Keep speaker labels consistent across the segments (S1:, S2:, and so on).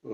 S1: ॐ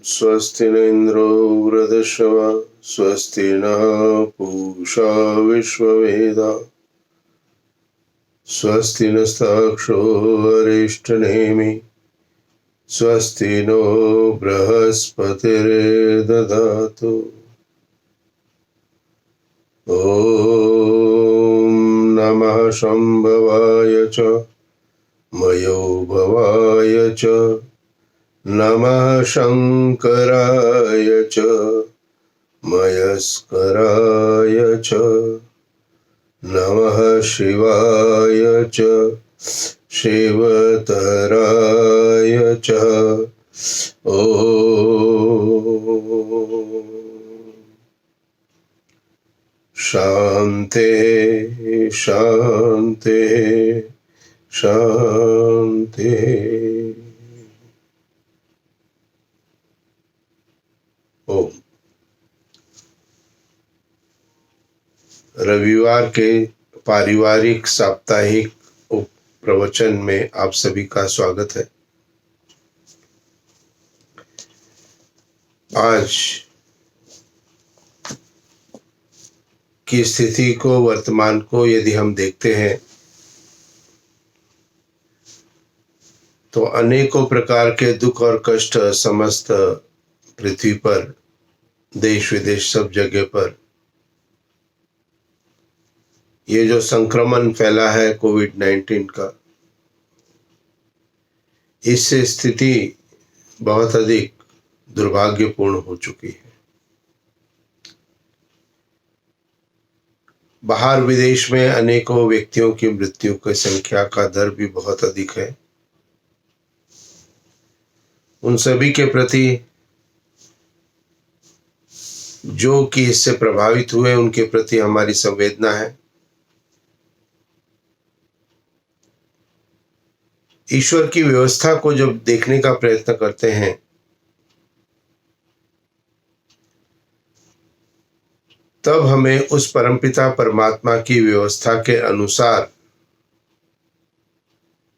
S1: स्वस्ति न इन्द्रो वृधश्रवा स्वस्ति नः पूषा विश्ववेदाः स्वस्ति नस्ताक्षो अरिष्टनेमि स्वस्ति नो बृहस्पतिर्दधातु ॐ नमः शम्भवाय च मयोभवाय च नमः शङ्कराय च मयस्कराय च नमः शिवाय च शिवतराय च ॐ शान्ति शान्ति शान्ति। ओम। रविवार के पारिवारिक साप्ताहिक प्रवचन में आप सभी का स्वागत है। आज की स्थिति को, वर्तमान को यदि हम देखते हैं तो अनेकों प्रकार के दुख और कष्ट समस्त पृथ्वी पर, देश विदेश सब जगह पर ये जो संक्रमण फैला है कोविड-19 का, इससे स्थिति बहुत अधिक दुर्भाग्यपूर्ण हो चुकी है। बाहर विदेश में अनेकों व्यक्तियों की मृत्यु की संख्या का दर भी बहुत अधिक है। उन सभी के प्रति जो कि इससे प्रभावित हुए, उनके प्रति हमारी संवेदना है। ईश्वर की व्यवस्था को जब देखने का प्रयत्न करते हैं तब हमें उस परमपिता परमात्मा की व्यवस्था के अनुसार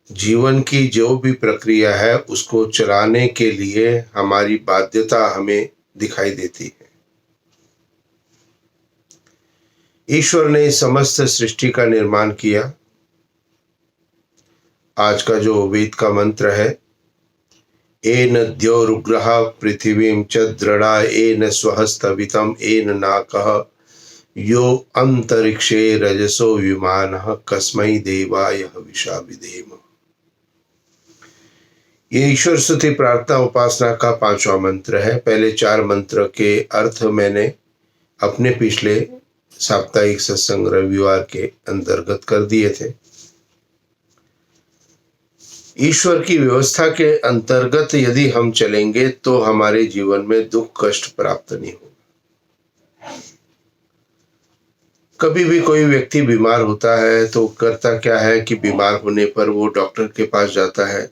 S1: जीवन की जो भी प्रक्रिया है उसको चलाने के लिए हमारी बाध्यता हमें दिखाई देती है। ईश्वर ने समस्त सृष्टि का निर्माण किया। आज का जो वेद का मंत्र है, एन द्यौरुग्रह पृथिवीं च दृढ़ा एन स्वहस्तवितम एन नाकः यो अंतरिक्षे रजसो विमानः कस्मै देवाय हविषा विधेम। ये ईश्वर स्तुति प्रार्थना उपासना का 5वां मंत्र है। पहले 4 मंत्र के अर्थ मैंने अपने पिछले साप्ताहिक सत्संग रविवार के अंतर्गत कर दिए थे। ईश्वर की व्यवस्था के अंतर्गत यदि हम चलेंगे तो हमारे जीवन में दुख कष्ट प्राप्त नहीं होगा। कभी भी कोई व्यक्ति बीमार होता है तो करता क्या है कि बीमार होने पर वो डॉक्टर के पास जाता है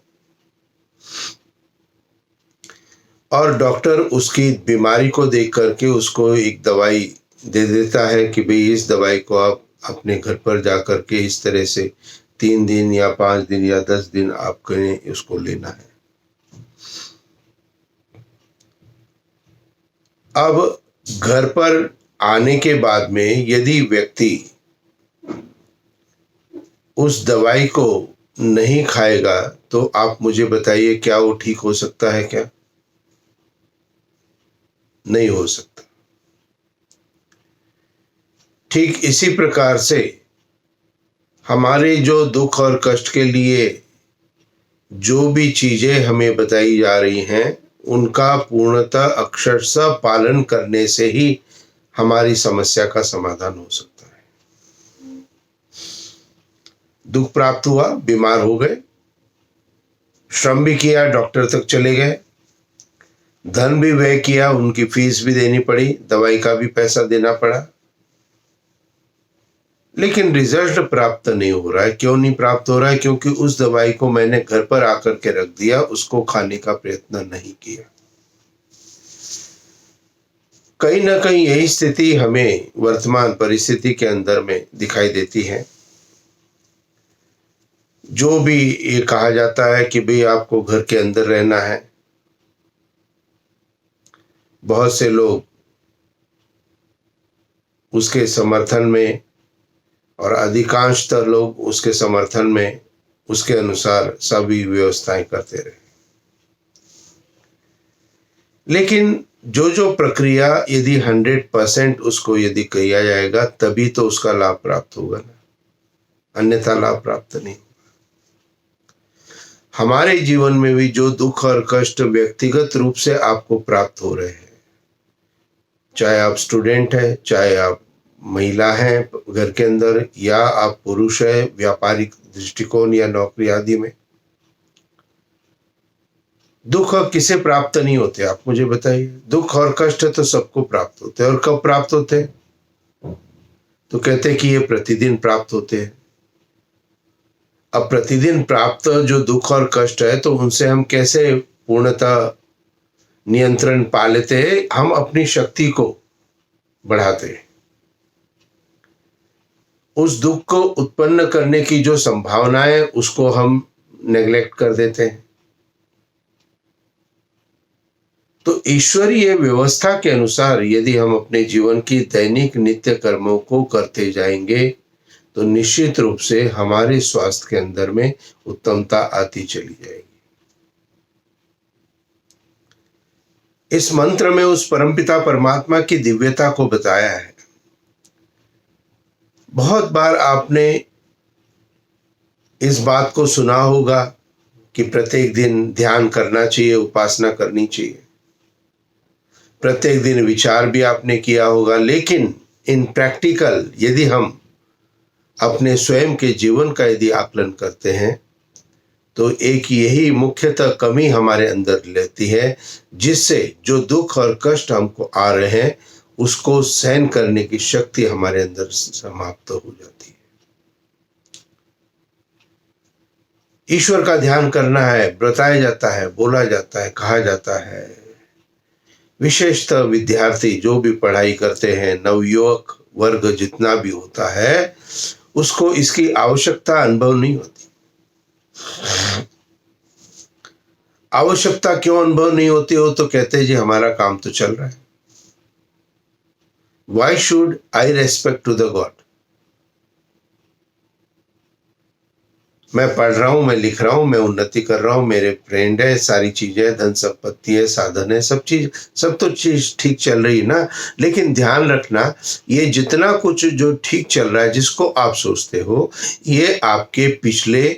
S1: और डॉक्टर उसकी बीमारी को देख करके उसको एक दवाई दे देता है कि भाई इस दवाई को आप अपने घर पर जा करके इस तरह से 3 दिन या 5 दिन या 10 दिन आपको उसको लेना है। अब घर पर आने के बाद में यदि व्यक्ति उस दवाई को नहीं खाएगा तो आप मुझे बताइए क्या वो ठीक हो सकता है? क्या नहीं हो सकता। ठीक इसी प्रकार से हमारे जो दुख और कष्ट के लिए जो भी चीजें हमें बताई जा रही हैं उनका पूर्णतः अक्षरशः पालन करने से ही हमारी समस्या का समाधान हो सकता है। दुख प्राप्त हुआ, बीमार हो गए, श्रम भी किया, डॉक्टर तक चले गए, धन भी व्यय किया, उनकी फीस भी देनी पड़ी, दवाई का भी पैसा देना पड़ा, लेकिन रिजल्ट प्राप्त नहीं हो रहा है। क्यों नहीं प्राप्त हो रहा है? क्योंकि उस दवाई को मैंने घर पर आकर के रख दिया, उसको खाने का प्रयत्न नहीं किया। कहीं ना कहीं यही स्थिति हमें वर्तमान परिस्थिति के अंदर में दिखाई देती है। जो भी ये कहा जाता है कि भाई आपको घर के अंदर रहना है, बहुत से लोग उसके समर्थन में और अधिकांशतः लोग उसके समर्थन में उसके अनुसार सभी व्यवस्थाएं करते रहे। लेकिन जो जो प्रक्रिया यदि 100% उसको यदि किया जाएगा तभी तो उसका लाभ प्राप्त होगा ना, अन्यथा लाभ प्राप्त नहीं होगा। हमारे जीवन में भी जो दुख और कष्ट व्यक्तिगत रूप से आपको प्राप्त हो रहे हैं, चाहे आप स्टूडेंट हैं, चाहे आप महिला हैं घर के अंदर, या आप पुरुष है व्यापारिक दृष्टिकोण या नौकरी आदि में, दुख किसे प्राप्त नहीं होते? आप मुझे बताइए। दुख और कष्ट तो सबको प्राप्त होते हैं। और कब प्राप्त होते हैं? तो कहते हैं कि ये प्रतिदिन प्राप्त होते हैं। अब प्रतिदिन प्राप्त जो दुख और कष्ट है तो उनसे हम कैसे पूर्णतः नियंत्रण पा लेते हैं? हम अपनी शक्ति को बढ़ाते हैं। उस दुख को उत्पन्न करने की जो संभावना है उसको हम नेग्लेक्ट कर देते हैं। तो ईश्वरीय व्यवस्था के अनुसार यदि हम अपने जीवन की दैनिक नित्य कर्मों को करते जाएंगे तो निश्चित रूप से हमारे स्वास्थ्य के अंदर में उत्तमता आती चली जाएगी। इस मंत्र में उस परमपिता परमात्मा की दिव्यता को बताया है। बहुत बार आपने इस बात को सुना होगा कि प्रत्येक दिन ध्यान करना चाहिए, उपासना करनी चाहिए, प्रत्येक दिन विचार भी आपने किया होगा, लेकिन इन प्रैक्टिकल यदि हम अपने स्वयं के जीवन का यदि आकलन करते हैं तो एक यही मुख्यतः कमी हमारे अंदर रहती है, जिससे जो दुख और कष्ट हमको आ रहे हैं उसको सहन करने की शक्ति हमारे अंदर समाप्त हो जाती है। ईश्वर का ध्यान करना है, बताया जाता है, बोला जाता है, कहा जाता है। विशेषतः विद्यार्थी जो भी पढ़ाई करते हैं, नवयुवक वर्ग जितना भी होता है, उसको इसकी आवश्यकता अनुभव नहीं होती। आवश्यकता क्यों अनुभव नहीं होती हो? तो कहते हैं जी हमारा काम तो चल रहा है। Why should I respect to the God? मैं पढ़ रहा हूं, मैं लिख रहा हूं, मैं उन्नति कर रहा हूं, मेरे फ्रेंड है, सारी चीजें, धन संपत्ति है, साधन है, सब तो चीज ठीक चल रही है ना। लेकिन ध्यान रखना, ये जितना कुछ जो ठीक चल रहा है, जिसको आप सोचते हो, ये आपके पिछले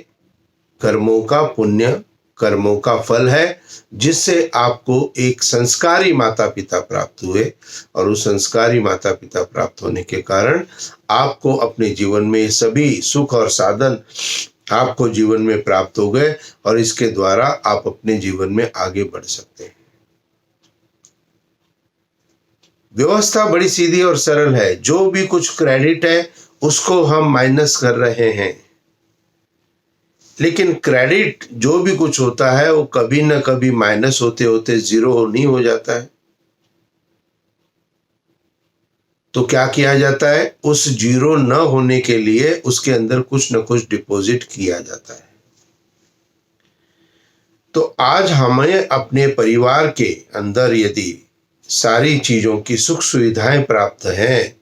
S1: कर्मों का, पुण्य कर्मों का फल है, जिससे आपको एक संस्कारी माता पिता प्राप्त हुए, और उस संस्कारी माता पिता प्राप्त होने के कारण आपको अपने जीवन में सभी सुख और साधन आपको जीवन में प्राप्त हो गए, और इसके द्वारा आप अपने जीवन में आगे बढ़ सकते हैं। व्यवस्था बड़ी सीधी और सरल है। जो भी कुछ क्रेडिट है उसको हम माइनस कर रहे हैं, लेकिन क्रेडिट जो भी कुछ होता है वो कभी ना कभी माइनस होते होते जीरो नहीं हो जाता है। तो क्या किया जाता है? उस जीरो न होने के लिए उसके अंदर कुछ न कुछ डिपॉजिट किया जाता है। तो आज हमें अपने परिवार के अंदर यदि सारी चीजों की सुख सुविधाएं प्राप्त हैं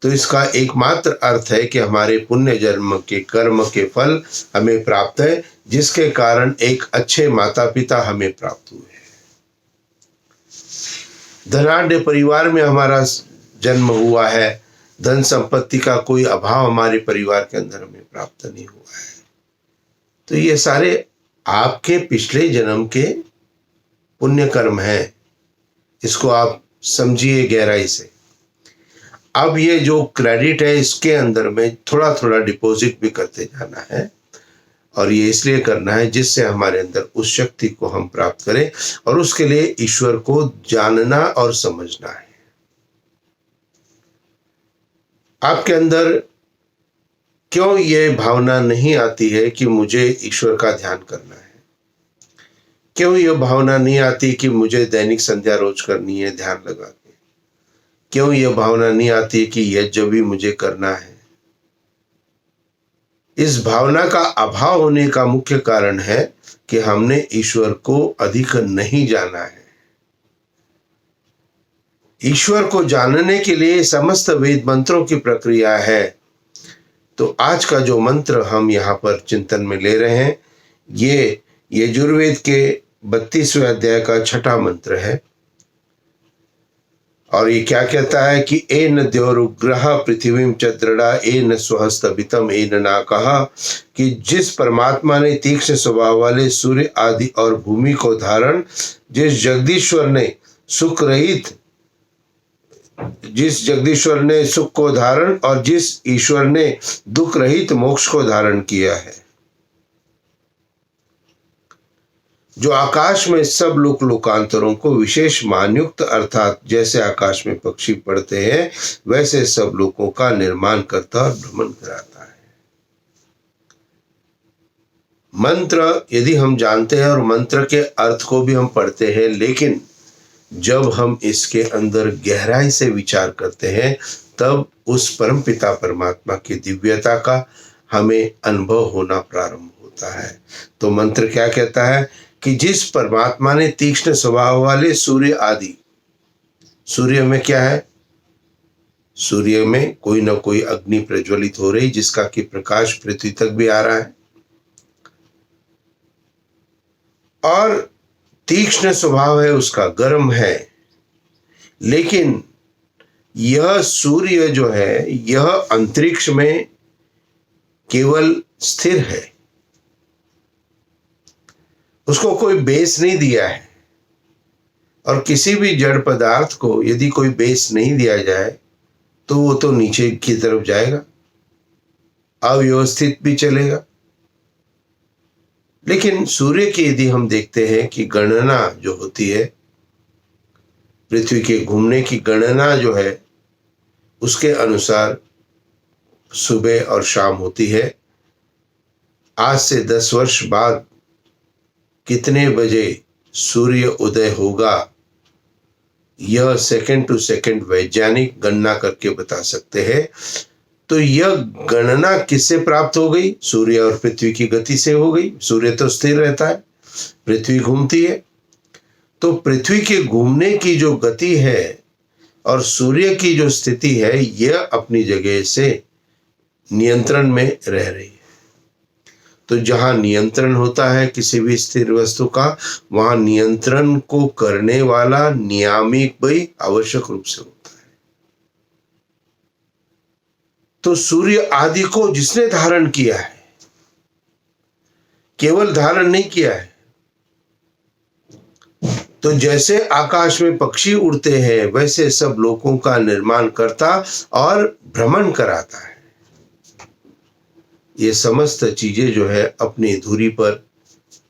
S1: तो इसका एकमात्र अर्थ है कि हमारे पुण्य जन्म के कर्म के फल हमें प्राप्त है, जिसके कारण एक अच्छे माता पिता हमें प्राप्त हुए हैं। धनाढ्य परिवार में हमारा जन्म हुआ है, धन संपत्ति का कोई अभाव हमारे परिवार के अंदर हमें प्राप्त नहीं हुआ है। तो ये सारे आपके पिछले जन्म के पुण्य कर्म हैं। इसको आप समझिए गहराई से। अब ये जो क्रेडिट है इसके अंदर में थोड़ा थोड़ा डिपॉजिट भी करते जाना है, और ये इसलिए करना है जिससे हमारे अंदर उस शक्ति को हम प्राप्त करें, और उसके लिए ईश्वर को जानना और समझना है। आपके अंदर क्यों ये भावना नहीं आती है कि मुझे ईश्वर का ध्यान करना है? क्यों ये भावना नहीं आती कि मुझे दैनिक संध्या रोज करनी है ध्यान लगा के? क्यों ये भावना नहीं आती कि यज्ञ भी मुझे करना है? इस भावना का अभाव होने का मुख्य कारण है कि हमने ईश्वर को अधिक नहीं जाना है। ईश्वर को जानने के लिए समस्त वेद मंत्रों की प्रक्रिया है। तो आज का जो मंत्र हम यहाँ पर चिंतन में ले रहे हैं, ये यजुर्वेद के 32वें अध्याय का 6वां मंत्र है, और ये क्या कहता है कि एन द्योरुग्रह पृथ्वीं च दृढ़ा एन स्वहस्तभितम एन ना कहा, कि जिस परमात्मा ने तीक्ष्ण स्वभाव वाले सूर्य आदि और भूमि को धारण, जिस जगदीश्वर ने सुख को धारण, और जिस ईश्वर ने दुख रहित मोक्ष को धारण किया है, जो आकाश में सब लोक लोकांतरों को विशेष मानयुक्त, अर्थात जैसे आकाश में पक्षी पढ़ते हैं वैसे सब लोकों का निर्माण करता और भ्रमण कराता है। मंत्र यदि हम जानते हैं और मंत्र के अर्थ को भी हम पढ़ते हैं, लेकिन जब हम इसके अंदर गहराई से विचार करते हैं तब उस परमपिता परमात्मा की दिव्यता का हमें अनुभव होना प्रारंभ होता है। तो मंत्र क्या कहता है कि जिस परमात्मा ने तीक्ष्ण स्वभाव वाले सूर्य आदि, सूर्य में क्या है? सूर्य में कोई ना कोई अग्नि प्रज्वलित हो रही जिसका कि प्रकाश पृथ्वी तक भी आ रहा है, और तीक्ष्ण स्वभाव है उसका, गर्म है, लेकिन यह सूर्य जो है यह अंतरिक्ष में केवल स्थिर है, उसको कोई बेस नहीं दिया है। और किसी भी जड़ पदार्थ को यदि कोई बेस नहीं दिया जाए तो वो तो नीचे की तरफ जाएगा, अव्यवस्थित भी चलेगा। लेकिन सूर्य की यदि हम देखते हैं कि गणना जो होती है, पृथ्वी के घूमने की गणना जो है, उसके अनुसार सुबह और शाम होती है। आज से 10 वर्ष बाद कितने बजे सूर्य उदय होगा, यह सेकंड टू सेकंड वैज्ञानिक गणना करके बता सकते हैं। तो यह गणना किससे प्राप्त हो गई? सूर्य और पृथ्वी की गति से हो गई। सूर्य तो स्थिर रहता है, पृथ्वी घूमती है। तो पृथ्वी के घूमने की जो गति है और सूर्य की जो स्थिति है, यह अपनी जगह से नियंत्रण में रह रही है। तो जहां नियंत्रण होता है किसी भी स्थिर वस्तु का, वहां नियंत्रण को करने वाला नियामक भी आवश्यक रूप से होता है। तो सूर्य आदि को जिसने धारण किया है, केवल धारण नहीं किया है, तो जैसे आकाश में पक्षी उड़ते हैं वैसे सब लोकों का निर्माण करता और भ्रमण कराता है। ये समस्त चीजें जो है अपनी धुरी पर,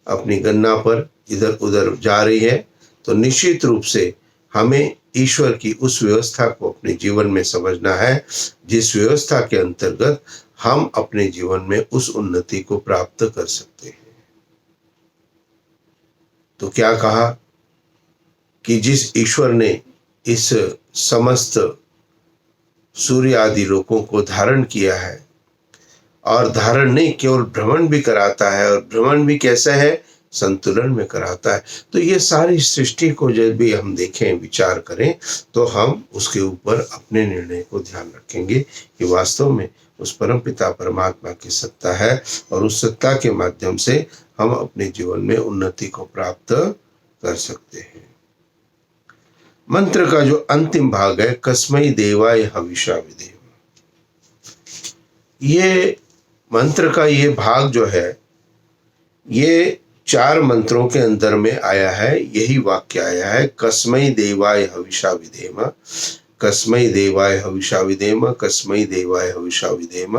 S1: अपनी गणना पर इधर उधर जा रही है। तो निश्चित रूप से हमें ईश्वर की उस व्यवस्था को अपने जीवन में समझना है, जिस व्यवस्था के अंतर्गत हम अपने जीवन में उस उन्नति को प्राप्त कर सकते हैं। तो क्या कहा कि जिस ईश्वर ने इस समस्त सूर्य आदि लोकों को धारण किया है, और धारण नहीं केवल भ्रमण भी कराता है, और भ्रमण भी कैसा है? संतुलन में कराता है। तो ये सारी सृष्टि को जब भी हम देखें, विचार करें, तो हम उसके ऊपर अपने निर्णय को ध्यान रखेंगे कि वास्तव में उस परमपिता परमात्मा की सत्ता है, और उस सत्ता के माध्यम से हम अपने जीवन में उन्नति को प्राप्त कर सकते हैं। मंत्र का जो अंतिम भाग है, कस्मै देवाय हविषा विधेम, ये मंत्र का ये भाग जो है, ये 4 मंत्रों के अंदर में आया है। यही वाक्य आया है, कस्मै देवाय हविषा विधेम, कस्मै देवाय हविषा विधेम, कस्मै देवाय हविषा विधेम,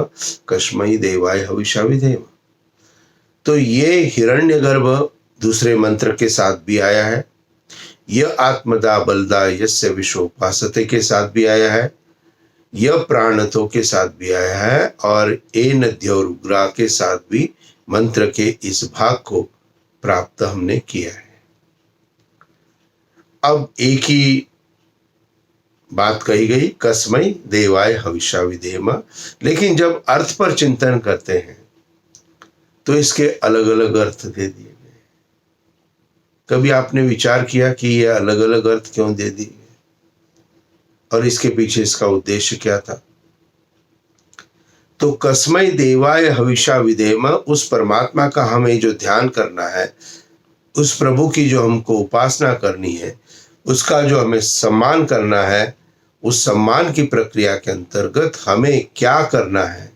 S1: कस्मै देवाय हविषा विधेम। तो ये हिरण्यगर्भ दूसरे मंत्र के साथ भी आया है, यह आत्मदा बलदा यस्य विश्वोपासते के साथ भी आया है, यह प्राणतो के साथ भी आया है, और एन द्यौरुग्रा के साथ भी मंत्र के इस भाग को प्राप्त हमने किया है। अब एक ही बात कही गई, कस्मै देवाय हविषा विधेम, लेकिन जब अर्थ पर चिंतन करते हैं तो इसके अलग अलग अर्थ दे दिए गए। कभी आपने विचार किया कि ये अलग अलग अर्थ क्यों दे दिए और इसके पीछे इसका उद्देश्य क्या था? तो कस्मै देवाय हविषा विधेम, उस परमात्मा का हमें जो ध्यान करना है, उस प्रभु की जो हमको उपासना करनी है, उसका जो हमें सम्मान करना है, उस सम्मान की प्रक्रिया के अंतर्गत हमें क्या करना है,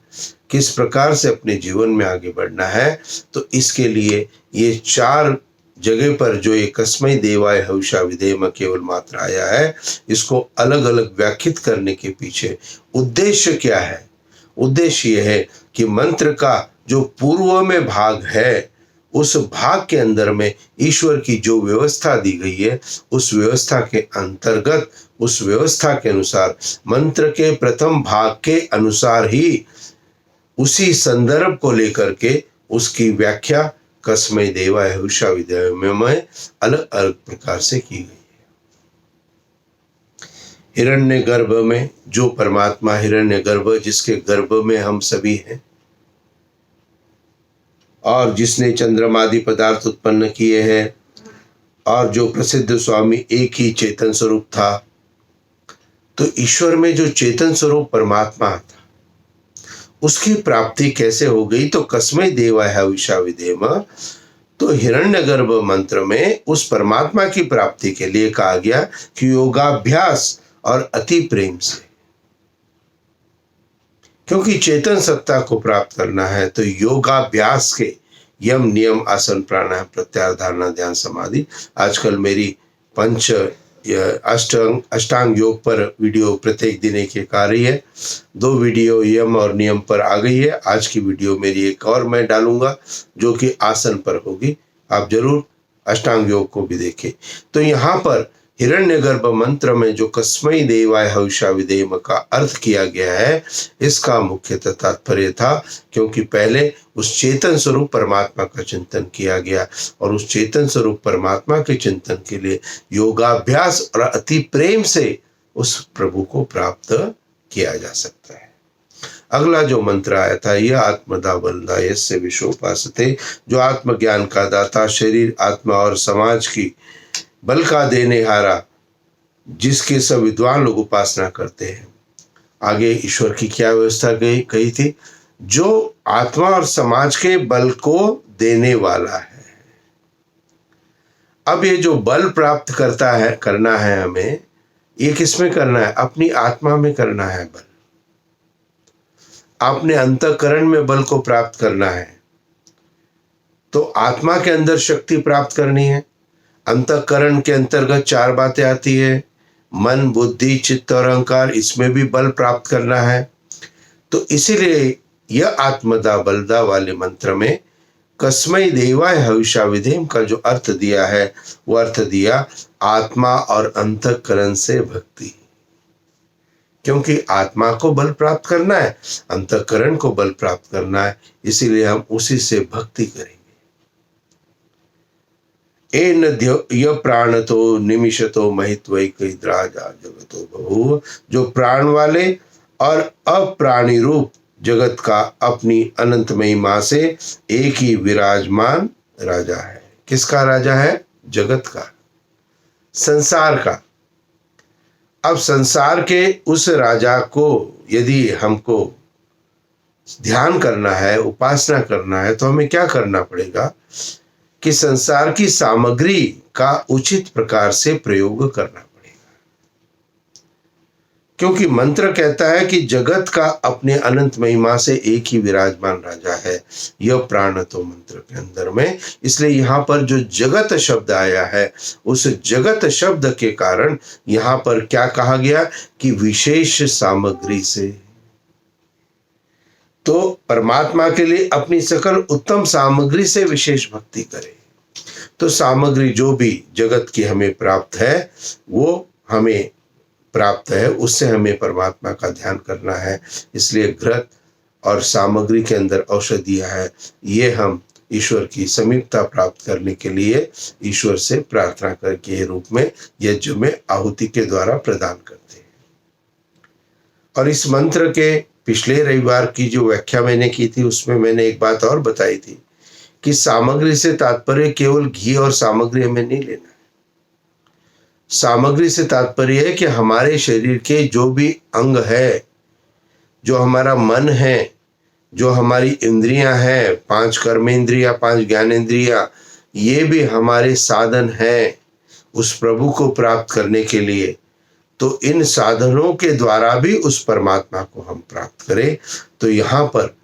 S1: किस प्रकार से अपने जीवन में आगे बढ़ना है, तो इसके लिए ये 4 जगह पर जो ये कस्मै देवाय हविषा विधेम केवल मात्र आया है, इसको अलग अलग व्याख्यात करने के पीछे उद्देश्य क्या है? उद्देश्य यह है कि मंत्र का जो पूर्व में भाग है, उस भाग के अंदर में ईश्वर की जो व्यवस्था दी गई है, उस व्यवस्था के अंतर्गत, उस व्यवस्था के अनुसार, मंत्र के प्रथम भाग के अनुसार ही, उसी संदर्भ को लेकर के उसकी व्याख्या कस्मै देवाय हविषा विधेम में अलग अलग प्रकार से की गई है। हिरण्यगर्भ में जो परमात्मा, हिरण्यगर्भ जिसके गर्भ में हम सभी हैं, और जिसने चंद्रमादि पदार्थ उत्पन्न किए हैं, और जो प्रसिद्ध स्वामी एक ही चेतन स्वरूप था, तो ईश्वर में जो चेतन स्वरूप परमात्मा था, उसकी प्राप्ति कैसे हो गई? तो कस्मै देवाय हविषा विधेम, तो हिरण्यगर्भ मंत्र में उस परमात्मा की प्राप्ति के लिए कहा गया कि योगाभ्यास और अति प्रेम से, क्योंकि चेतन सत्ता को प्राप्त करना है तो योगाभ्यास के यम नियम आसन प्राणायाम प्रत्याहार धारणा ध्यान समाधि, आजकल मेरी अष्टांग योग पर वीडियो प्रत्येक दिन एक आ रही है, 2 वीडियो यम और नियम पर आ गई है। आज की वीडियो मेरी एक और मैं डालूंगा जो कि आसन पर होगी, आप जरूर अष्टांग योग को भी देखें। तो यहाँ पर हिरण्यगर्भ मंत्र में जो कस्मै देवाय हविषा विधेम का अर्थ किया गया है, इसका मुख्य तात्पर्य था, क्योंकि पहले उस चेतन स्वरूप परमात्मा का चिंतन किया गया, और उस चेतन स्वरूप परमात्मा के चिंतन के लिए योगाभ्यास और अति प्रेम से उस प्रभु को प्राप्त किया जा सकता है। अगला जो मंत्र आया था, यह आत्मदा बलदा यस्य विश्वोपासते, जो आत्मज्ञान का दाता, शरीर, आत्मा और समाज की बल का देने हारा, जिसके सब विद्वान लोग उपासना करते हैं। आगे ईश्वर की क्या व्यवस्था कही थी? जो आत्मा और समाज के बल को देने वाला है। अब ये जो बल प्राप्त करना है हमें, ये किसमें करना है? अपनी आत्मा में करना है बल। आपने अंतःकरण में बल को प्राप्त करना है, तो आत्मा के अंदर शक्ति प्राप्त करनी है। अंतःकरण के अंतर्गत 4 बातें आती है, मन, बुद्धि, चित्त और अहंकार, इसमें भी बल प्राप्त करना है। तो इसीलिए यह आत्मदा बलदा वाले मंत्र में कस्मै देवाय हविषा विधेम का जो अर्थ दिया है, वो अर्थ दिया आत्मा और अंतःकरण से भक्ति, क्योंकि आत्मा को बल प्राप्त करना है, अंतःकरण को बल प्राप्त करना है, इसीलिए हम उसी से भक्ति करेंगे। एन य प्राणतो निमिषतो महित्वैकैद्राजा जगतो बभूव, जो प्राण वाले और अप्राणी रूप जगत का अपनी अनंत महिमा से एक ही विराजमान राजा है। किसका राजा है? जगत का, संसार का। अब संसार के उस राजा को यदि हमको ध्यान करना है, उपासना करना है, तो हमें क्या करना पड़ेगा कि संसार की सामग्री का उचित प्रकार से प्रयोग करना पड़ेगा। क्योंकि मंत्र कहता है कि जगत का अपने अनंत महिमा से एक ही विराजमान राजा है, यह प्राण तो मंत्र के अंदर में। इसलिए यहाँ पर जो जगत शब्द आया है, उस जगत शब्द के कारण यहाँ पर क्या कहा गया कि विशेष सामग्री से। तो परमात्मा के लिए अपनी सकल उत्तम सामग्री से विशेष भक्ति करें। तो सामग्री जो भी जगत की हमें प्राप्त है, वो हमें प्राप्त है, उससे हमें परमात्मा का ध्यान करना है। इसलिए घृत और सामग्री के अंदर औषधियाँ है, ये हम ईश्वर की समीपता प्राप्त करने के लिए ईश्वर से प्रार्थना करके रूप में यज्ञ में आहुति के द्वारा प्रदान करते हैं। और इस मंत्र के पिछले रविवार की जो व्याख्या मैंने की थी, उसमें मैंने एक बात और बताई थी कि सामग्री से तात्पर्य केवल घी और सामग्री हमें नहीं लेना है। सामग्री से तात्पर्य है कि हमारे शरीर के जो भी अंग है, जो हमारा मन है, जो हमारी इंद्रियां हैं, 5 कर्मेंद्रियां, 5 ज्ञानेंद्रियां, ये भी हमारे साधन हैं उस प्रभु को प्राप्त करने के लिए। तो इन साधनों के द्वारा भी उस परमात्मा को हम प्राप्त करें। तो यहाँ पर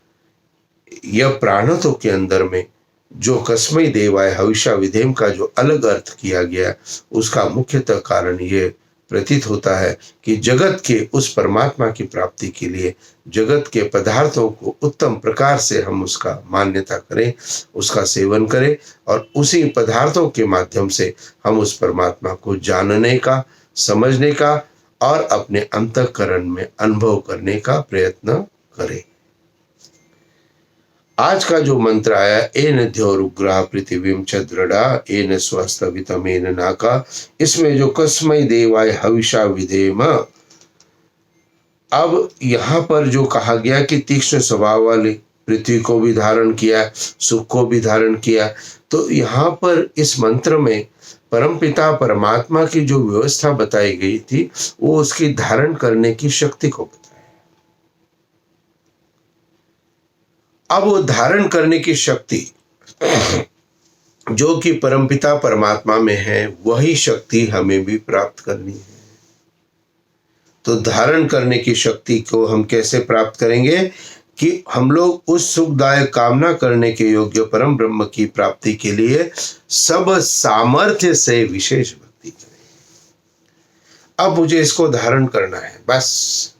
S1: यह प्राणतों के अंदर में जो कस्मै देवाय हविषा विधेम का जो अलग अर्थ किया गया, उसका मुख्यतः कारण ये प्रतीत होता है कि जगत के उस परमात्मा की प्राप्ति के लिए जगत के पदार्थों को उत्तम प्रकार से हम उसका मान्यता करें, उसका सेवन करें, और उसी पदार्थों के माध्यम से हम उस परमात्मा को जानने का, समझने का और अपने अंतःकरण में अनुभव करने का प्रयत्न करें। आज का जो मंत्र आया, एन द्योरुग्रह पृथ्वीम च दृढ़ा एन स्वस्तवितम एन नाका, इसमें जो कस्मै देवाय हविषा विधेम, अब यहाँ पर जो कहा गया कि तीक्ष्ण स्वभाव वाली पृथ्वी को भी धारण किया, सुख को भी धारण किया, तो यहाँ पर इस मंत्र में परमपिता परमात्मा की जो व्यवस्था बताई गई थी, वो उसकी धारण करने की शक्ति को बताया। अब वो धारण करने की शक्ति जो कि परमपिता परमात्मा में है, वही शक्ति हमें भी प्राप्त करनी है। तो धारण करने की शक्ति को हम कैसे प्राप्त करेंगे कि हम लोग उस सुखदायक कामना करने के योग्य परम ब्रह्म की प्राप्ति के लिए सब सामर्थ्य से विशेष भक्ति करें। अब मुझे इसको धारण करना है बस,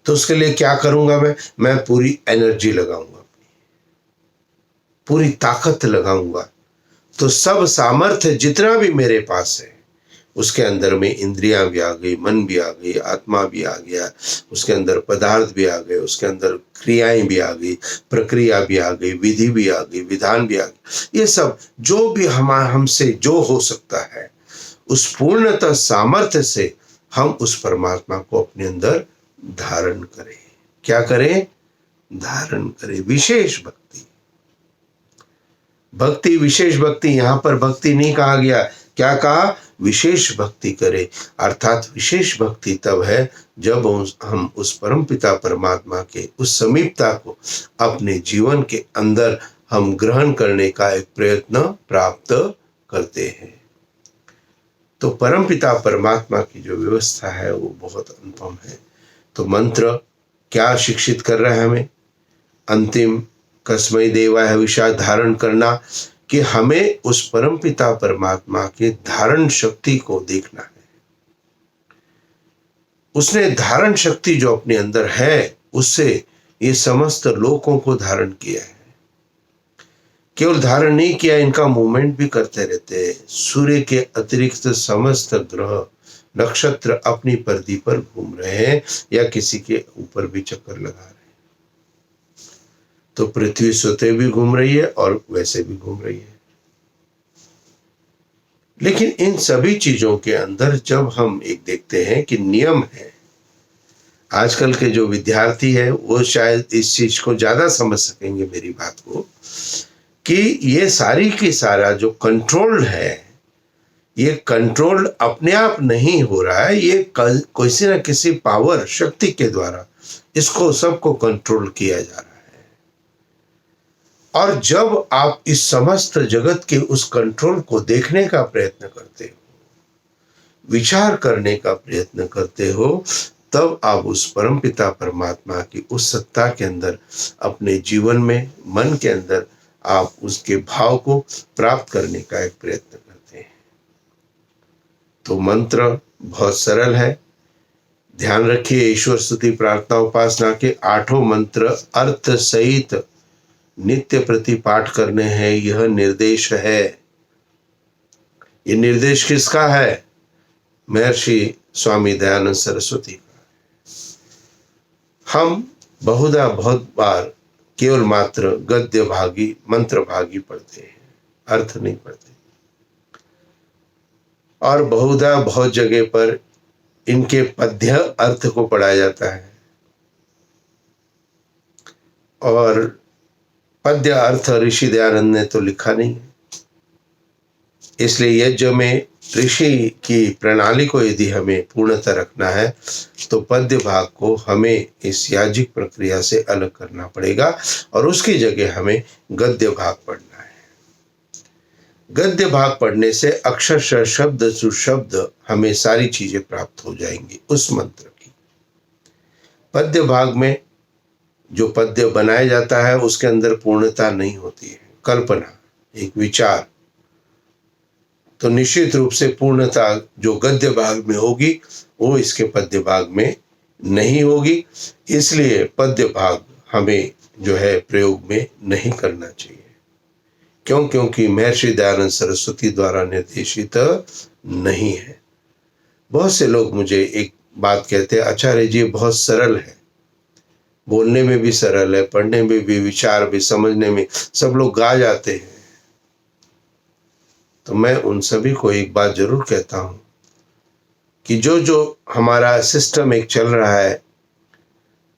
S1: तो उसके लिए क्या करूंगा? मैं पूरी एनर्जी लगाऊंगा, पूरी ताकत लगाऊंगा। तो सब सामर्थ्य जितना भी मेरे पास है, उसके अंदर में इंद्रियां भी आ गई, मन भी आ गई, आत्मा भी आ गया, उसके अंदर पदार्थ भी आ गए, उसके अंदर क्रियाएं भी आ गई, प्रक्रिया भी आ गई, विधि भी आ गई, विधान भी आ गई। ये सब जो भी हमसे जो हो सकता है, उस पूर्णतः सामर्थ्य से हम उस परमात्मा को अपने अंदर धारण करें। क्या करें? धारण करें। विशेष भक्ति, भक्ति, विशेष भक्ति। यहां पर भक्ति नहीं कहा गया, क्या कहा? विशेष भक्ति करे। अर्थात विशेष भक्ति तब है जब हम उस परमपिता परमात्मा के उस समीपता को अपने जीवन के अंदर हम ग्रहण करने का एक प्रयत्न प्राप्त करते हैं। तो परमपिता परमात्मा की जो व्यवस्था है वो बहुत अनुपम है। तो मंत्र क्या शिक्षित कर रहा है हमें? अंतिम कस्मै देवाय हविषा धारण करना, कि हमें उस परमपिता परमात्मा के धारण शक्ति को देखना है। उसने धारण शक्ति जो अपने अंदर है, उससे ये समस्त लोकों को धारण किया है। केवल धारण नहीं किया, इनका मूवमेंट भी करते रहते हैं। सूर्य के अतिरिक्त समस्त ग्रह नक्षत्र अपनी परिधि पर घूम रहे हैं या किसी के ऊपर भी चक्कर लगा रहे हैं। तो पृथ्वी स्वतः भी घूम रही है और वैसे भी घूम रही है। लेकिन इन सभी चीजों के अंदर जब हम एक देखते हैं कि नियम है, आजकल के जो विद्यार्थी है वो शायद इस चीज को ज्यादा समझ सकेंगे मेरी बात को, कि ये सारी की सारा जो कंट्रोल है, ये कंट्रोल अपने आप नहीं हो रहा है, ये किसी न किसी पावर शक्ति के द्वारा इसको सबको कंट्रोल किया जा रहा है। और जब आप इस समस्त जगत के उस कंट्रोल को देखने का प्रयत्न करते हो, विचार करने का प्रयत्न करते हो, तब आप उस परमपिता परमात्मा की उस सत्ता के अंदर अपने जीवन में, मन के अंदर आप उसके भाव को प्राप्त करने का एक प्रयत्न करते हैं। तो मंत्र बहुत सरल है। ध्यान रखिए, ईश्वर स्तुति प्रार्थना उपासना के 8 मंत्र अर्थ सहित नित्य प्रति पाठ करने हैं। यह निर्देश है। ये निर्देश किसका है? महर्षि स्वामी दयानंद सरस्वती का। हम बहुत बार केवल मात्र गद्य भागी, मंत्र भागी पढ़ते हैं, अर्थ नहीं पढ़ते। और बहुत जगह पर इनके पद्य अर्थ को पढ़ाया जाता है, और पद्य अर्थ ऋषि दयानंद ने तो लिखा नहीं है। इसलिए यज्ञ में ऋषि की प्रणाली को यदि हमें पूर्णतः रखना है तो पद्य भाग को हमें इस याजिक प्रक्रिया से अलग करना पड़ेगा, और उसकी जगह हमें गद्य भाग पढ़ना है। गद्य भाग पढ़ने से अक्षरशः शब्द सुशब्द हमें सारी चीजें प्राप्त हो जाएंगी उस मंत्र की। पद्य भाग में जो पद्य बनाया जाता है उसके अंदर पूर्णता नहीं होती है, कल्पना, एक विचार। तो निश्चित रूप से पूर्णता जो गद्य भाग में होगी वो इसके पद्य भाग में नहीं होगी। इसलिए पद्य भाग हमें जो है प्रयोग में नहीं करना चाहिए। क्यों? क्योंकि महर्षि दयानंद सरस्वती द्वारा निर्देशित नहीं है। बहुत से लोग मुझे एक बात कहते हैं, आचार्य जी बहुत सरल है, बोलने में भी सरल है, पढ़ने में भी, विचार भी, समझने में, सब लोग गा जाते हैं। तो मैं उन सभी को एक बात जरूर कहता हूं कि जो हमारा सिस्टम एक चल रहा है,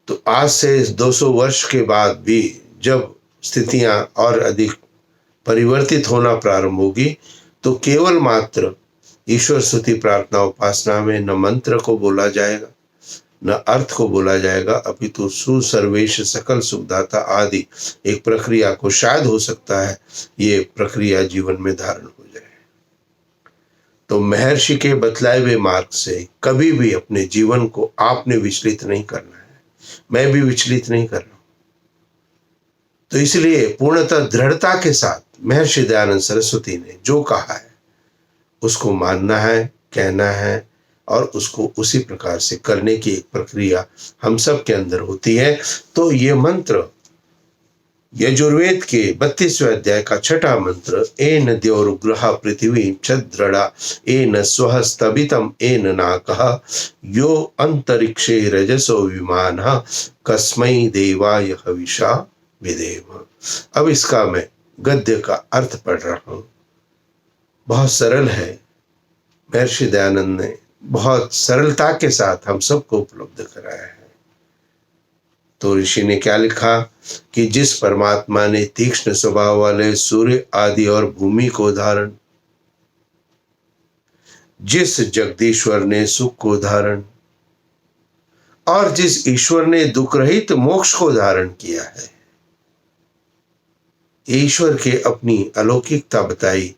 S1: तो आज से 200 वर्ष के बाद भी जब स्थितियां और अधिक परिवर्तित होना प्रारंभ होगी, तो केवल मात्र ईश्वर स्तुति प्रार्थना उपासना में न मंत्र को बोला जाएगा, न अर्थ को बोला जाएगा, अपितु सुसर्वेश सकल सुखदाता आदि एक प्रक्रिया को शायद हो सकता है ये प्रक्रिया जीवन में धारण हो जाए। तो महर्षि के बतलाए हुए मार्ग से कभी भी अपने जीवन को आपने विचलित नहीं करना है, मैं भी विचलित नहीं कर रहा हूं। तो इसलिए पूर्णतः दृढ़ता के साथ महर्षि दयानंद सरस्वती ने जो कहा है उसको मानना है, कहना है, और उसको उसी प्रकार से करने की एक प्रक्रिया हम सब के अंदर होती है। तो ये मंत्र यजुर्वेद के 32वें अध्याय का 6वां मंत्र, एन द्यौरुग्रह पृथ्वी छद्रड़ा एन स्वः स्तभितम एन नाकः यो अंतरिक्षे रजसो विमानः कस्मै देवाय हविषा विदेम। अब इसका मैं गद्य का अर्थ पढ़ रहा हूं। बहुत सरल है। महर्षि दयानंद ने बहुत सरलता के साथ हम सबको उपलब्ध कराया है। तो ऋषि ने क्या लिखा कि जिस परमात्मा ने तीक्ष्ण स्वभाव वाले सूर्य आदि और भूमि को धारण, जिस जगदीश्वर ने सुख को धारण, और जिस ईश्वर ने दुख रहित मोक्ष को धारण किया है, ईश्वर के अपनी अलौकिकता बताई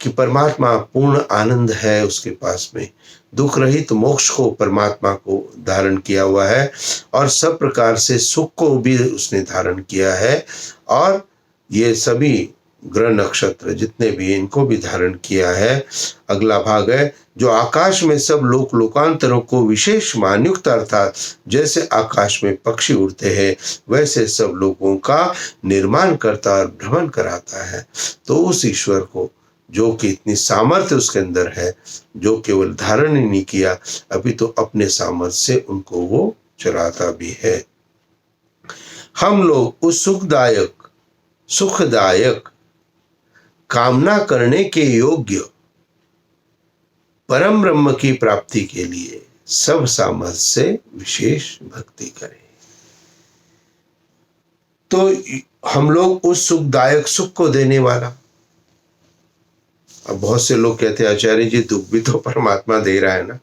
S1: कि परमात्मा पूर्ण आनंद है उसके पास में, दुख रहित मोक्ष को परमात्मा को धारण किया हुआ है, और सब प्रकार से सुख को भी उसने धारण किया है, और ये सभी ग्रह नक्षत्र जितने भी इनको भी धारण किया है। अगला भाग है, जो आकाश में सब लोक लोकांतरों को विशेष मान्युक्त, अर्थात जैसे आकाश में पक्षी उड़ते हैं वैसे सब लोगों का निर्माण करता और भ्रमण कराता है। तो उस ईश्वर को, जो कि इतनी सामर्थ्य उसके अंदर है, जो केवल धारण ही नहीं किया अभी तो अपने सामर्थ्य से उनको वो चलाता भी है। हम लोग उस सुखदायक कामना करने के योग्य परम ब्रह्म की प्राप्ति के लिए सब सामर्थ्य से विशेष भक्ति करें। तो हम लोग उस सुखदायक, सुख को देने वाला। अब बहुत से लोग कहते हैं आचार्य जी दुख भी तो परमात्मा दे रहा है ना।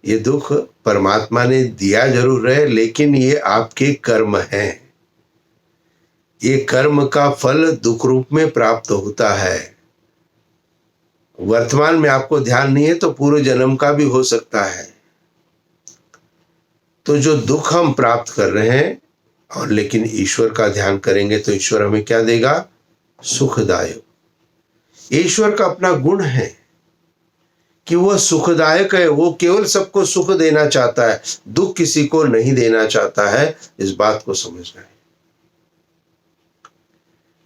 S1: ये दुख परमात्मा ने दिया जरूर है, लेकिन ये आपके कर्म हैं। ये कर्म का फल दुख रूप में प्राप्त होता है। वर्तमान में आपको ध्यान नहीं है तो पूर्व जन्म का भी हो सकता है। तो जो दुख हम प्राप्त कर रहे हैं और लेकिन ईश्वर का ध्यान करेंगे तो ईश्वर हमें क्या देगा? सुखदायक। ईश्वर का अपना गुण है कि वह सुखदायक है, वो केवल सबको सुख देना चाहता है, दुख किसी को नहीं देना चाहता है। इस बात को समझना है।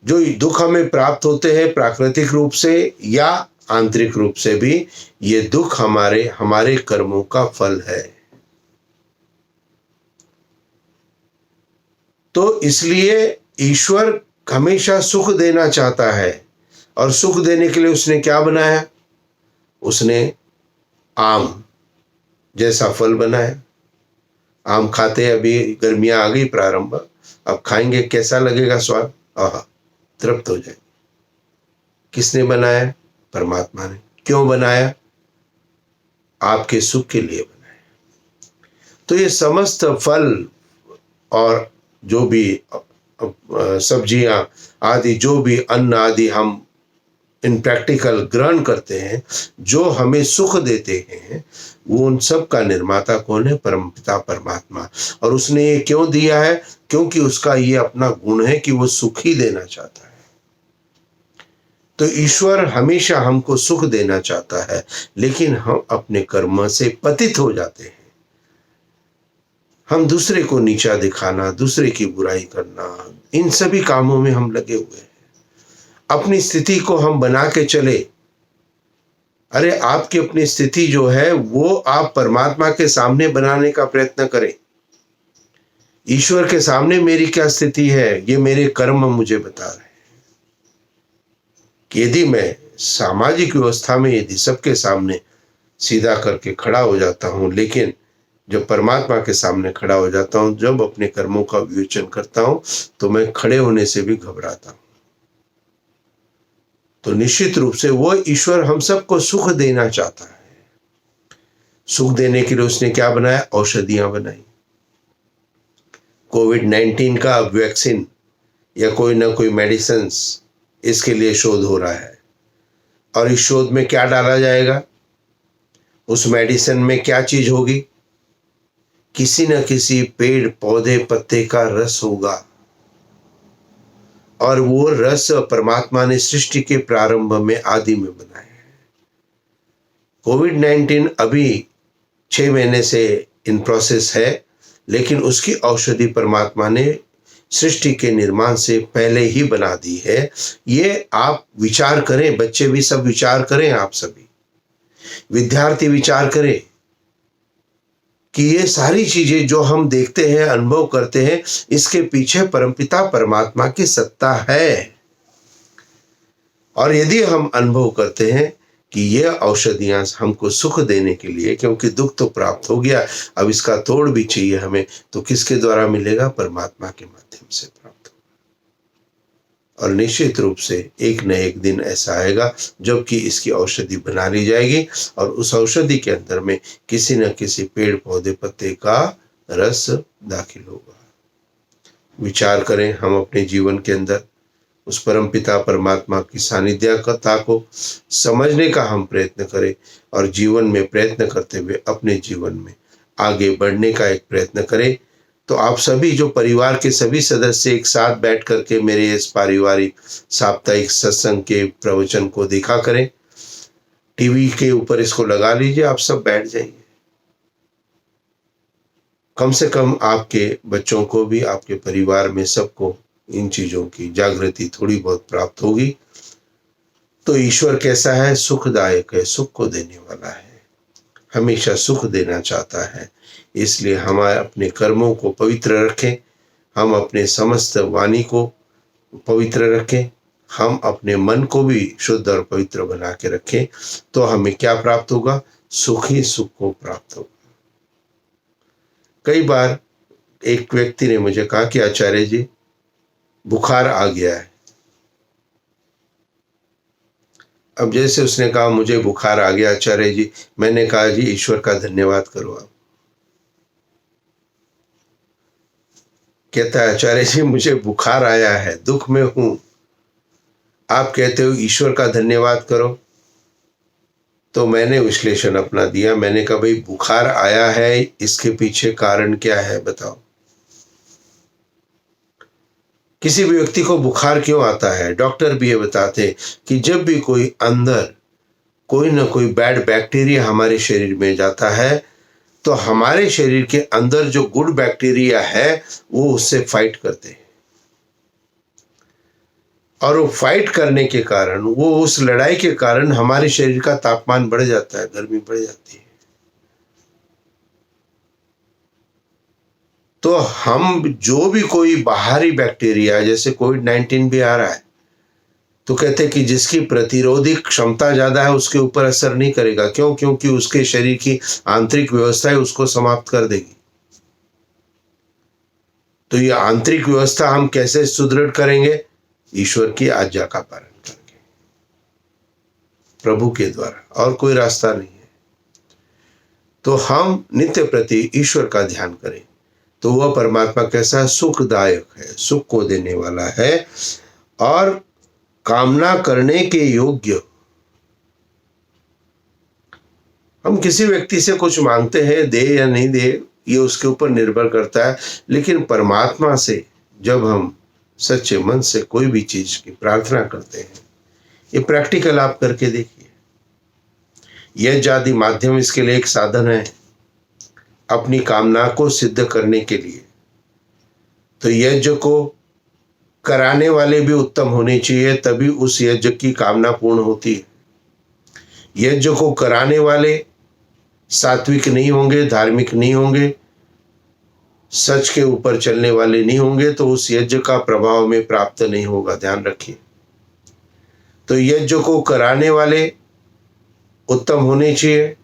S1: जो दुख हमें प्राप्त होते हैं प्राकृतिक रूप से या आंतरिक रूप से भी, ये दुख हमारे कर्मों का फल है। तो इसलिए ईश्वर हमेशा सुख देना चाहता है और सुख देने के लिए उसने क्या बनाया? उसने आम जैसा फल बनाया। आम खाते, अभी गर्मियां आ गई प्रारंभ, अब खाएंगे कैसा लगेगा स्वाद? आहा, तृप्त हो जाए। किसने बनाया? परमात्मा ने। क्यों बनाया? आपके सुख के लिए बनाया। तो ये समस्त फल और जो भी सब्जियां आदि, जो भी अन्न आदि हम इन प्रैक्टिकल ग्रहण करते हैं, जो हमें सुख देते हैं, वो उन सब का निर्माता कौन है? परमपिता परमात्मा। और उसने ये क्यों दिया है? क्योंकि उसका ये अपना गुण है कि वो सुख ही देना चाहता है। तो ईश्वर हमेशा हमको सुख देना चाहता है, लेकिन हम अपने कर्म से पतित हो जाते हैं। हम दूसरे को नीचा दिखाना, दूसरे की बुराई करना, इन सभी कामों में हम लगे हुए हैं। अपनी स्थिति को हम बना के चले। अरे आपकी अपनी स्थिति जो है वो आप परमात्मा के सामने बनाने का प्रयत्न करें। ईश्वर के सामने मेरी क्या स्थिति है, ये मेरे कर्म मुझे बता रहे हैं। कि यदि मैं सामाजिक व्यवस्था में यदि सबके सामने सीधा करके खड़ा हो जाता हूँ, लेकिन जब परमात्मा के सामने खड़ा हो जाता हूँ, जब अपने कर्मों का विवेचन करता हूँ, तो मैं खड़े होने से भी घबराता हूँ। तो निश्चित रूप से वो ईश्वर हम सबको सुख देना चाहता है। सुख देने के लिए उसने क्या बनाया? औषधियां बनाई। कोविड-19 का अब वैक्सीन या कोई ना कोई मेडिसिन, इसके लिए शोध हो रहा है। और इस शोध में क्या डाला जाएगा? उस मेडिसिन में क्या चीज होगी? किसी न किसी पेड़ पौधे पत्ते का रस होगा, और वो रस परमात्मा ने सृष्टि के प्रारंभ में आदि में बनाया है। कोविड-19 अभी 6 महीने से इन प्रोसेस है, लेकिन उसकी औषधि परमात्मा ने सृष्टि के निर्माण से पहले ही बना दी है। ये आप विचार करें, बच्चे भी सब विचार करें, आप सभी विद्यार्थी विचार करें कि ये सारी चीजें जो हम देखते हैं, अनुभव करते हैं, इसके पीछे परमपिता परमात्मा की सत्ता है। और यदि हम अनुभव करते हैं कि ये औषधियां हमको सुख देने के लिए, क्योंकि दुख तो प्राप्त हो गया, अब इसका तोड़ भी चाहिए हमें, तो किसके द्वारा मिलेगा? परमात्मा के माध्यम से प्राप्त होगा। और निश्चित रूप से एक न एक दिन ऐसा आएगा जबकि इसकी औषधि बना ली जाएगी, और उस औषधि के अंदर में किसी न किसी पेड़ पौधे पत्ते का रस दाखिल होगा। विचार करें, हम अपने जीवन के अंदर उस परमपिता परमात्मा की सानिध्यता को समझने का हम प्रयत्न करें, और जीवन में प्रयत्न करते हुए अपने जीवन में आगे बढ़ने का एक प्रयत्न करें। तो आप सभी जो परिवार के सभी सदस्य एक साथ बैठ करके मेरे इस पारिवारिक साप्ताहिक सत्संग के प्रवचन को देखा करें। टीवी के ऊपर इसको लगा लीजिए, आप सब बैठ जाइए। कम से कम आपके बच्चों को भी, आपके परिवार में सबको इन चीजों की जागृति थोड़ी बहुत प्राप्त होगी। तो ईश्वर कैसा है? सुखदायक है, सुख को देने वाला है, हमेशा सुख देना चाहता है। इसलिए हम अपने कर्मों को पवित्र रखें, हम अपने समस्त वाणी को पवित्र रखें, हम अपने मन को भी शुद्ध और पवित्र बना के रखें। तो हमें क्या प्राप्त होगा? सुख ही सुख को प्राप्त होगा। कई बार एक व्यक्ति ने मुझे कहा कि आचार्य जी, बुखार आ गया है। अब जैसे उसने कहा मुझे बुखार आ गया आचार्य जी, मैंने कहा जी ईश्वर का धन्यवाद करो आप। कहता है आचार्य जी मुझे बुखार आया है, दुख में हूं, आप कहते हो ईश्वर का धन्यवाद करो। तो मैंने विश्लेषण अपना दिया। मैंने कहा भाई बुखार आया है, इसके पीछे कारण क्या है बताओ। किसी भी व्यक्ति को बुखार क्यों आता है, डॉक्टर भी ये बताते हैं कि जब भी कोई अंदर कोई ना कोई बैड बैक्टीरिया हमारे शरीर में जाता है तो हमारे शरीर के अंदर जो गुड बैक्टीरिया है वो उससे फाइट करते हैं, और वो फाइट करने के कारण, वो उस लड़ाई के कारण हमारे शरीर का तापमान बढ़ जाता है, गर्मी बढ़ जाती है। तो हम जो भी कोई बाहरी बैक्टीरिया, जैसे कोविड-19 भी आ रहा है, तो कहते हैं कि जिसकी प्रतिरोधी क्षमता ज्यादा है उसके ऊपर असर नहीं करेगा। क्यों? क्योंकि उसके शरीर की आंतरिक व्यवस्था उसको समाप्त कर देगी। तो ये आंतरिक व्यवस्था हम कैसे सुदृढ़ करेंगे? ईश्वर की आज्ञा का पालन करके, प्रभु के द्वारा, और कोई रास्ता नहीं है। तो हम नित्य प्रति ईश्वर का ध्यान करें तो वह परमात्मा कैसा सुखदायक है, सुख को देने वाला है और कामना करने के योग्य। हम किसी व्यक्ति से कुछ मांगते हैं, दे या नहीं दे ये उसके ऊपर निर्भर करता है, लेकिन परमात्मा से जब हम सच्चे मन से कोई भी चीज की प्रार्थना करते हैं, ये प्रैक्टिकल आप करके देखिए। यज्ञ आदि माध्यम इसके लिए एक साधन है अपनी कामना को सिद्ध करने के लिए। तो यज्ञ को कराने वाले भी उत्तम होने चाहिए, तभी उस यज्ञ की कामना पूर्ण होती है। यज्ञ को कराने वाले सात्विक नहीं होंगे, धार्मिक नहीं होंगे, सच के ऊपर चलने वाले नहीं होंगे, तो उस यज्ञ का प्रभाव में प्राप्त नहीं होगा, ध्यान रखिए। तो यज्ञ को कराने वाले उत्तम होने चाहिए,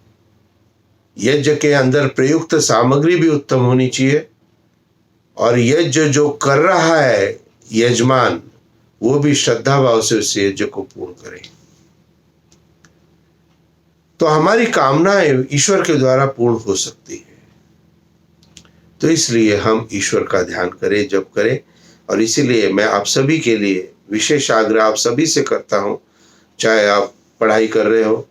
S1: यज्ञ के अंदर प्रयुक्त सामग्री भी उत्तम होनी चाहिए, और यज्ञ जो कर रहा है यजमान वो भी श्रद्धा भाव से उस यज्ञ को पूर्ण करे। तो हमारी कामनाएं ईश्वर के द्वारा पूर्ण हो सकती है। तो इसलिए हम ईश्वर का ध्यान करें, जप करें। और इसीलिए मैं आप सभी के लिए विशेष आग्रह आप सभी से करता हूं, चाहे आप पढ़ाई कर रहे हो,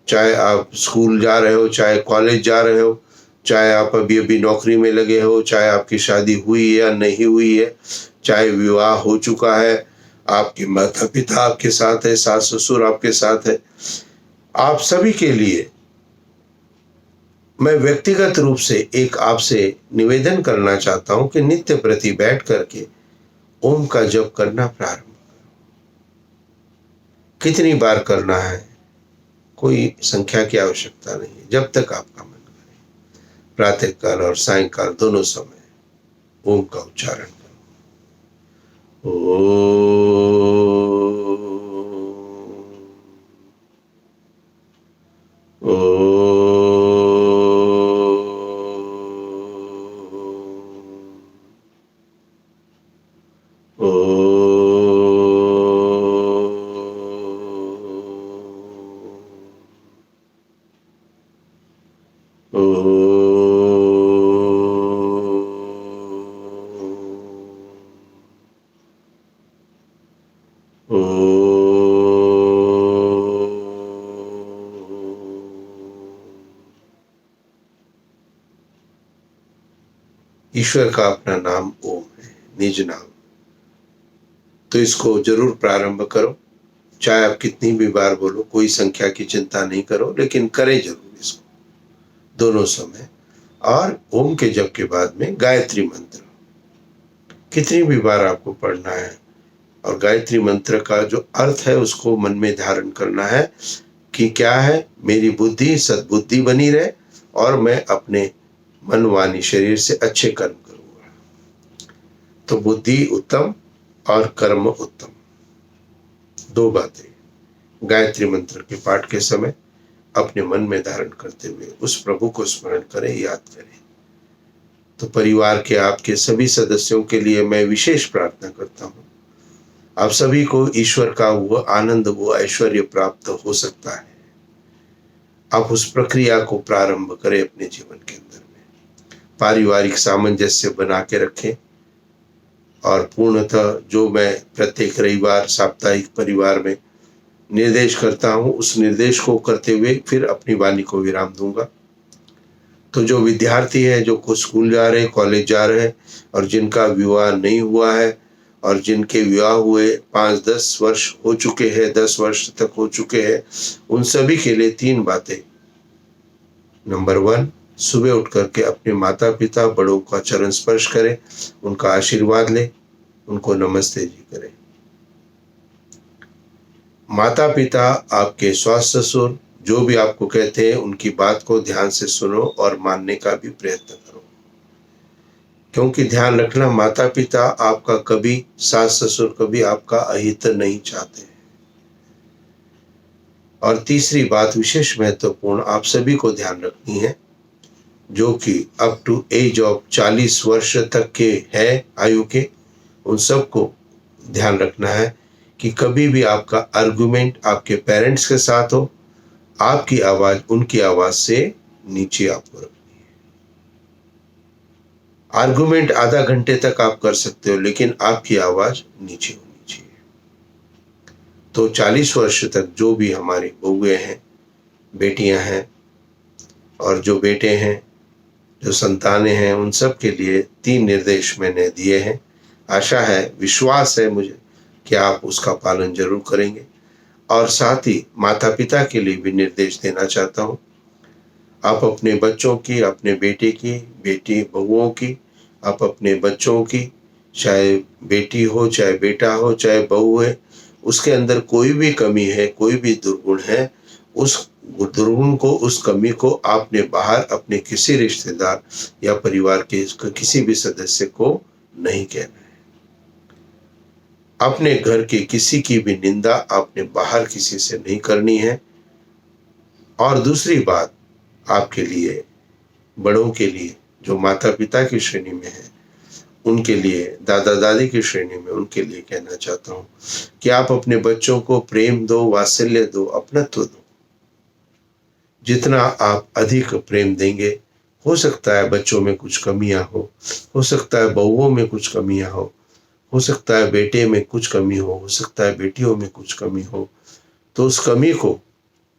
S1: चाहे आप स्कूल जा रहे हो, चाहे कॉलेज जा रहे हो, चाहे आप अभी अभी नौकरी में लगे हो, चाहे आपकी शादी हुई है या नहीं हुई है, चाहे विवाह हो चुका है, आपके माता पिता आपके साथ है, सास ससुर आपके साथ है, आप सभी के लिए मैं व्यक्तिगत रूप से एक आपसे निवेदन करना चाहता हूं कि नित्य प्रति बैठ करके ओम का जप करना प्रारंभ करो। कितनी बार करना है कोई संख्या की आवश्यकता नहीं है, जब तक आपका मन करे। प्रातःकाल और सायंकाल दोनों समय ओम का उच्चारण करो। ईश्वर का अपना नाम ओम है, निज नाम। तो इसको जरूर प्रारंभ करो, चाहे आप कितनी भी बार बोलो, कोई संख्या की चिंता नहीं करो, लेकिन करें जरूर इसको दोनों समय। और ओम के जप के बाद में गायत्री मंत्र कितनी भी बार आपको पढ़ना है, और गायत्री मंत्र का जो अर्थ है उसको मन में धारण करना है कि क्या है, मेरी बुद्धि सद्बुद्धि बनी रहे और मैं अपने मन वाणी शरीर से अच्छे कर्म करूंगा। तो बुद्धि उत्तम और कर्म उत्तम, दो बातें गायत्री मंत्र के पाठ के समय अपने मन में धारण करते हुए उस प्रभु को स्मरण करें, याद करें। तो परिवार के आपके सभी सदस्यों के लिए मैं विशेष प्रार्थना करता हूं, आप सभी को ईश्वर का वो आनंद, वो ऐश्वर्य प्राप्त हो सकता है। आप उस प्रक्रिया को प्रारंभ करें अपने जीवन के अंदर में, पारिवारिक सामंजस्य बना के रखें। और पूर्णतः जो मैं प्रत्येक रविवार साप्ताहिक परिवार में निर्देश करता हूँ, उस निर्देश को करते हुए फिर अपनी वाणी को विराम दूंगा। तो जो विद्यार्थी है, जो को स्कूल जा रहे हैं, कॉलेज जा रहे हैं और जिनका विवाह नहीं हुआ है और जिनके विवाह हुए 5-10 वर्ष हो चुके हैं, 10 वर्ष तक हो चुके हैं, उन सभी के लिए 3 बातें। नंबर 1, सुबह उठ करके अपने माता पिता बड़ों का चरण स्पर्श करें, उनका आशीर्वाद लें, उनको नमस्ते जी करें। माता पिता, आपके सास ससुर जो भी आपको कहते हैं, उनकी बात को ध्यान से सुनो और मानने का भी प्रयत्न करो, क्योंकि ध्यान रखना, माता पिता आपका कभी, सास ससुर कभी आपका अहित नहीं चाहते। और तीसरी बात विशेष महत्वपूर्ण आप सभी को ध्यान रखनी है, जो कि अप टू एज ऑफ 40 वर्ष तक के है आयु के, उन सबको ध्यान रखना है कि कभी भी आपका आर्गुमेंट आपके पेरेंट्स के साथ हो, आपकी आवाज उनकी आवाज से नीचे आपको रखनी है। आर्गुमेंट आधा घंटे तक आप कर सकते हो, लेकिन आपकी आवाज नीचे होनी चाहिए। तो 40 वर्ष तक जो भी हमारी बहुएं हैं, बेटियां हैं और जो बेटे हैं, जो संतानें हैं, उन सब के लिए 3 निर्देश मैंने दिए हैं। आशा है, विश्वास है मुझे कि आप उसका पालन जरूर करेंगे। और साथ ही माता पिता के लिए भी निर्देश देना चाहता हूँ। आप अपने बच्चों की, अपने बेटे की, बेटी बहुओं की, आप अपने बच्चों की, चाहे बेटी हो, चाहे बेटा हो, चाहे बहू है, उसके अंदर कोई भी कमी है, कोई भी दुर्गुण है, उस दुर्गुण को, उस कमी को आपने बाहर अपने किसी रिश्तेदार या परिवार के किसी भी सदस्य को नहीं कहना है। अपने घर के किसी की भी निंदा आपने बाहर किसी से नहीं करनी है। और दूसरी बात, आपके लिए, बड़ों के लिए, जो माता पिता की श्रेणी में है, उनके लिए, दादा दादी की श्रेणी में, उनके लिए कहना चाहता हूँ कि आप अपने बच्चों को प्रेम दो, वात्सल्य दो, अपनत्व दो। जितना आप अधिक प्रेम देंगे, हो सकता है बच्चों में कुछ कमियां हो सकता है बहुओं में कुछ कमियां हो सकता है बेटे में कुछ कमी हो सकता है बेटियों में कुछ कमी हो, तो उस कमी को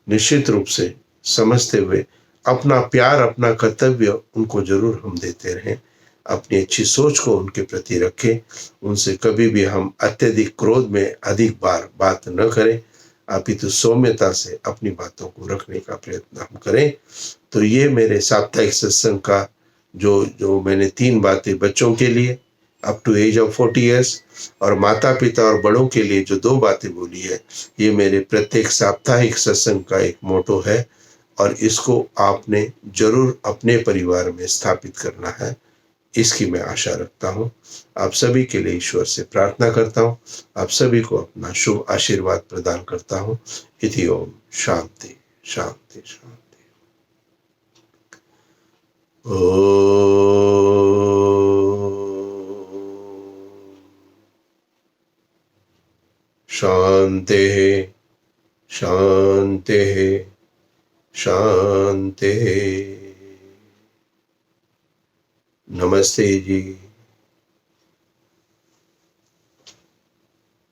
S1: निश्चित रूप से समझते हुए अपना प्यार, अपना कर्तव्य उनको जरूर हम देते रहें। अपनी अच्छी सोच को उनके प्रति रखें, उनसे कभी भी हम अत्यधिक क्रोध में अधिक बार बात न करें, अपितु सौम्यता से अपनी बातों को रखने का प्रयत्न हम करें। तो ये मेरे साप्ताहिक सत्संग का जो मैंने 3 बातें बच्चों के लिए up to age of 40 years और माता पिता और बड़ों के लिए जो 2 बातें बोली है, ये मेरे प्रत्येक साप्ताहिक सत्संग का एक मोटो है और इसको आपने जरूर अपने परिवार में स्थापित करना है, इसकी मैं आशा रखता हूँ। आप सभी के लिए ईश्वर से प्रार्थना करता हूँ, आप सभी को अपना शुभ आशीर्वाद प्रदान करता हूँ। इति ओम शांति शांति शांति। शांति शांति शांति। नमस्ते जी।